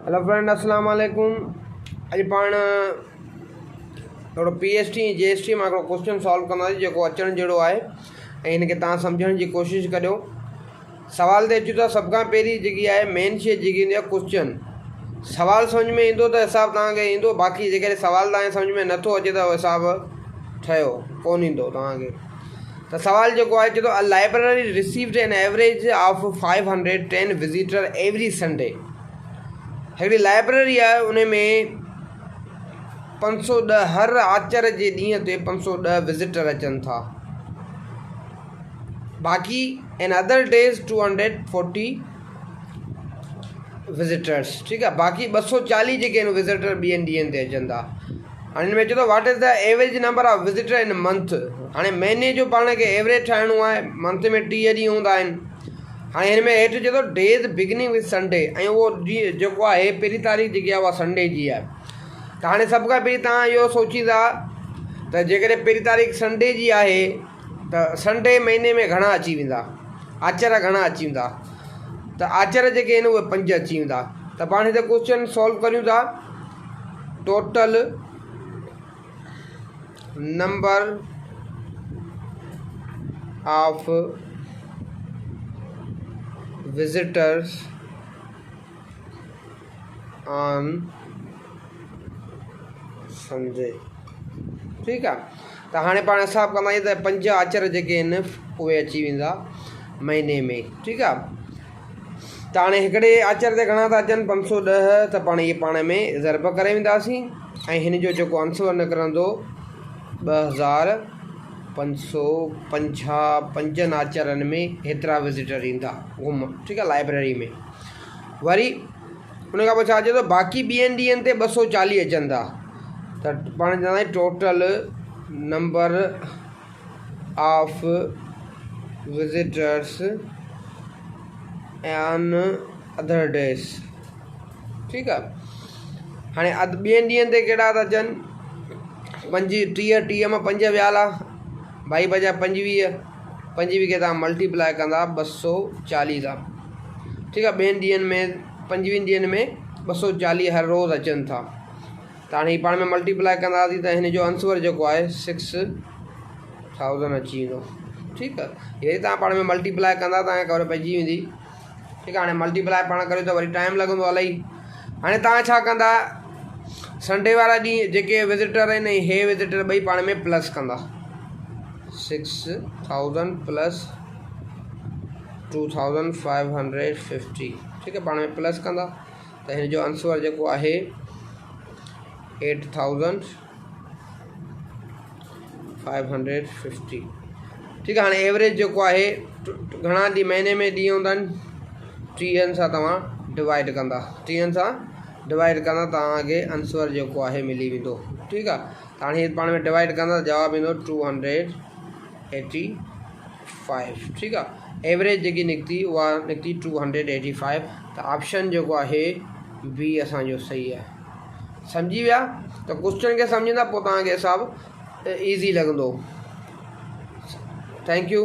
Hello friend, अस्सलाम वालेकुम। अॼु पाण थोरो PST GST मां हिकिड़ो क्वेश्चन सॉल्व कंदासीं जेको अचणु जहिड़ो आहे ऐं हिनखे तव्हां सम्झण जी कोशिशि करियो। सवाल ते अचूं था, सभ खां पहिरीं जेकी आहे मेन शइ जेकी ईंदी आहे क्वेश्चन। सवाल सम्झ में ईंदो त हिसाबु तव्हांखे ईंदो, बाक़ी जेकॾहिं सवाल तव्हांखे सम्झ में नथो अचे त उहो हिसाबु ठहियो कोन ईंदो तव्हांखे। त सवाल जेको आहे चए थो, a library received an average of 510 visitor every Sunday. हिकिड़ी लाइब्रेरी आहे, उन में 510 हर आचर जे ॾींहं ते 510 विज़िटर अचनि था। बाक़ी इन अदर डेज़ 240 विज़िटर्स, ठीकु आहे। बाक़ी 240 जेके आहिनि विज़िटर ॿियनि ॾींहंनि ते अचनि था। हाणे हिन में चए थो what is the average number of visitor इन मंथ। हाणे महीने जो पाण खे एवरेज ठाहिणो आहे। मंथ में 30 ॾींहं हूंदा आहिनि। हाणे हिन में हेठि चए थो डेज़ बिगिनिंग विथ संडे, ऐं उहो ॾींहुं जेको आहे पहिरीं तारीख़ जेकी आहे उहा संडे जी आहे। त हाणे सभ खां पहिरीं तव्हां इहो सोचींदा त जेकॾहिं पहिरीं तारीख़ संडे जी आहे त संडे महीने में घणा अची वेंदा, आचर घणा अची वेंदा। त आचर जेके आहिनि उहे 5 अची वेंदा। त पाण हिते क्वेश्चन सॉल्व करियूं था। Total number of visitors on Sunday, ठीकु आहे। त हाणे पाण हिसाबु कंदासीं त 5 आचर जेके आहिनि उहे अची वेंदा महीने में, ठीकु आहे। त हाणे हिकिड़े आचर ते घणा था अचनि 510, त पाण इहे पाण में ज़रब करे वेंदासीं ऐं हिन जो जेको आंसर निकिरंदो 2550। 5 आचरनि में हेतिरा विज़िटर ईंदा घुम, ठीकु आहे, लाइब्रेरी में। वरी उन खां पोइ छा चए थो, बाक़ी ॿियनि ॾींहंनि ते 240 अचनि था। त पाण चवंदासीं total number of visitors on other days, ठीकु आहे। हाणे ॿियनि ॾींहंनि ते कहिड़ा था अचनि, 30 मां 5 वियाला भाई बजा 25 खे तव्हां मल्टीप्लाई कंदा 240 था, ठीकु आहे। ॿियनि ॾींहंनि में 25 ॾींहंनि में 240 हर रोज़ु अचनि था। त हाणे ही पाण में मल्टीप्लाई कंदासीं त हिन जो आंसर जेको आहे 6000 अची वेंदो, ठीकु आहे। हे तव्हां पाण में मल्टीप्लाई कंदा तव्हांखे ख़बर पइजी वेंदी, ठीकु आहे। हाणे मल्टीप्लाई पाण करियो त वरी टाइम लॻंदो इलाही। हाणे तव्हां छा कंदा, संडे वारा ॾींहं जेके विज़िटर आहिनि हे विज़िटर ॿई पाण में प्लस कंदा। 6000 प्लस 2550, ठीकु आहे, पाण में प्लस कंदा त हिन जो आंसर जेको आहे 8550, ठीकु आहे। हाणे एवरेज जेको आहे घणा ॾींहं महीने में ॾींहं हूंदा आहिनि, 30 सां तव्हां डिवाइड कंदा, 30 सां डिवाइड कंदा तव्हांखे आंसर जेको आहे मिली वेंदो, ठीकु आहे। त हाणे पाण में डिवाइड कंदा जवाबु ईंदो 285, ठीकु आहे। एवरेज जेकी निकिती उहा निकिती 285। त ऑप्शन जेको आहे बी असांजो सही आहे। सम्झी विया? त क्वेश्चन खे सम्झंदा पोइ तव्हांखे हिसाबु ईज़ी लॻंदो। Thank U.